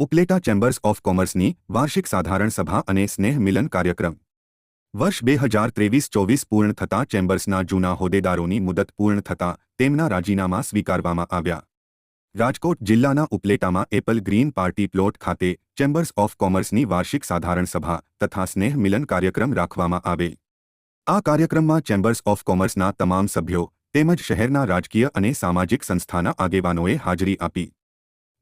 Upleta chambers of કોમર્સની વાર્ષિક સાધારણ સભા અને સ્નેહ મિલન કાર્યક્રમ વર્ષ 2023-24 પૂર્ણ થતાં ચેમ્બર્સના જૂના હોદ્દેદારોની મુદત પૂર્ણ થતાં તેમના રાજીનામા સ્વીકારવામાં આવ્યા। રાજકોટ જિલ્લાના ઉપલેટામાં એપલ ગ્રીન પાર્ટી પ્લોટ ખાતે ચેમ્બર્સ ઓફ કોમર્સની વાર્ષિક સાધારણ સભા તથા સ્નેહ મિલન કાર્યક્રમ રાખવામાં આવેલ। આ કાર્યક્રમમાં ચેમ્બર્સ ઓફ કોમર્સના તમામ સભ્યો તેમજ શહેરના રાજકીય અને સામાજિક સંસ્થાના આગેવાનોએ હાજરી આપી।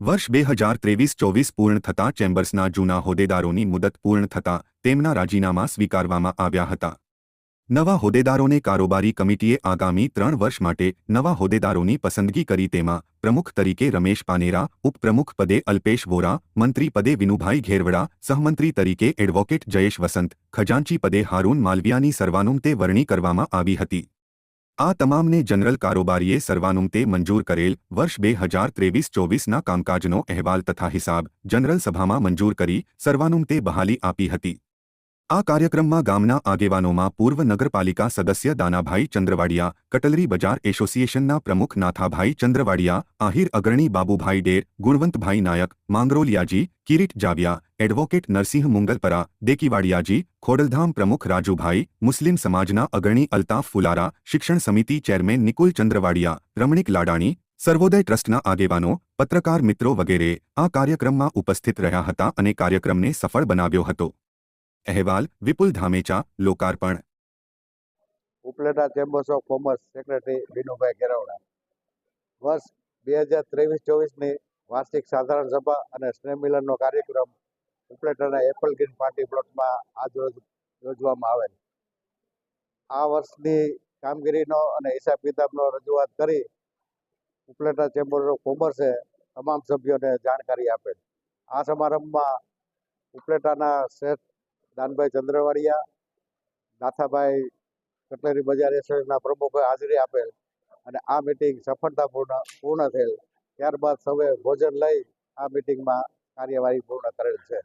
વર્ષ 2023-24 પૂર્ણ થતાં ચેમ્બર્સના જૂના હોદ્દેદારોની મુદત પૂર્ણ થતાં તેમના રાજીનામા સ્વીકારવામાં આવ્યા હતા। નવા હોદ્દેદારોને કારોબારી કમિટીએ આગામી 3 વર્ષ માટે નવા હોદ્દેદારોની પસંદગી કરી। તેમાં પ્રમુખ તરીકે રમેશ પાનેરા, ઉપપ્રમુખ પદે અલ્પેશ વોરા, મંત્રી પદે વિનુભાઈ ઘેરવડા, સહમંત્રી તરીકે એડવોકેટ જયેશ વસંત, ખજાનચી પદે હારૂન માલવિયાની સર્વાનુમતે વરણી કરવામાં આવી હતી। આ તમામને જનરલ કારોબારીએ સર્વાનુમતે મંજૂર કરેલ। વર્ષ 2023-24ના કામકાજનો અહેવાલ તથા હિસાબ જનરલ સભામાં મંજૂર કરી સર્વાનુમતે બહાલી આપી હતી। આ કાર્યક્રમમાં ગામના આગેવાનોમાં પૂર્વ નગરપાલિકા સદસ્ય દાનાભાઈ ચંદ્રવાડિયા, કટલરી બજાર એસોસિએશનના પ્રમુખ નાથાભાઈ ચંદ્રવાડિયા, આહિર અગ્રણી બાબુભાઈ ડેર, ગુણવંતભાઈ નાયક, માંગરોલિયાજી, કિરીટ જાવિયા, એડવોકેટ નરસિંહ મુંગલપરા, દેકીવાડિયાજી, ખોડલધામ પ્રમુખ રાજુભાઈ, મુસ્લિમ સમાજના અગ્રણી અલ્તાફ ફુલારા, શિક્ષણ સમિતિ ચેરમેન નિકુલ ચંદ્રવાડિયા, રમણીક લાડાણી, સર્વોદય ટ્રસ્ટના આગેવાનો, પત્રકાર મિત્રો વગેરે આ કાર્યક્રમમાં ઉપસ્થિત રહ્યા હતા અને કાર્યક્રમને સફળ બનાવ્યો હતો। અહેવાલ વિપુલ ધામેચા, લોકાર્પણ। Upleta chambers of commerce secretary Vinubhai Ghervada. વર્ષ 2023-24ની વાર્ષિક સાધારણ સભા અને સ્નેહ મિલનનો કાર્યક્રમ ઉપલેટાના એપલ ગ્રીન પાર્ટી પ્લોટમાં આજરોજ યોજવામાં આવેલ। આ વર્ષની કામગીરીનો અને હિસાબ કિતાબનો રજૂઆત કરી ઉપલેટા ચેમ્બર્સ ઓફ કોમર્સે તમામ સભ્યોને જાણકારી આપેલ। આ સમારંભમાં ઉપલેટાના શ્રેષ્ઠ દાનભાઈ ચંદ્રવાડિયા, નાથાભાઈ કટલેરી બજાર એસોસિએશનના પ્રમુખે હાજરી આપેલ અને આ મિટિંગ સફળતાપૂર્ણ થયેલ। ત્યારબાદ સૌએ ભોજન લઈ આ મિટિંગમાં કાર્યવાહી પૂર્ણ કરેલ છે।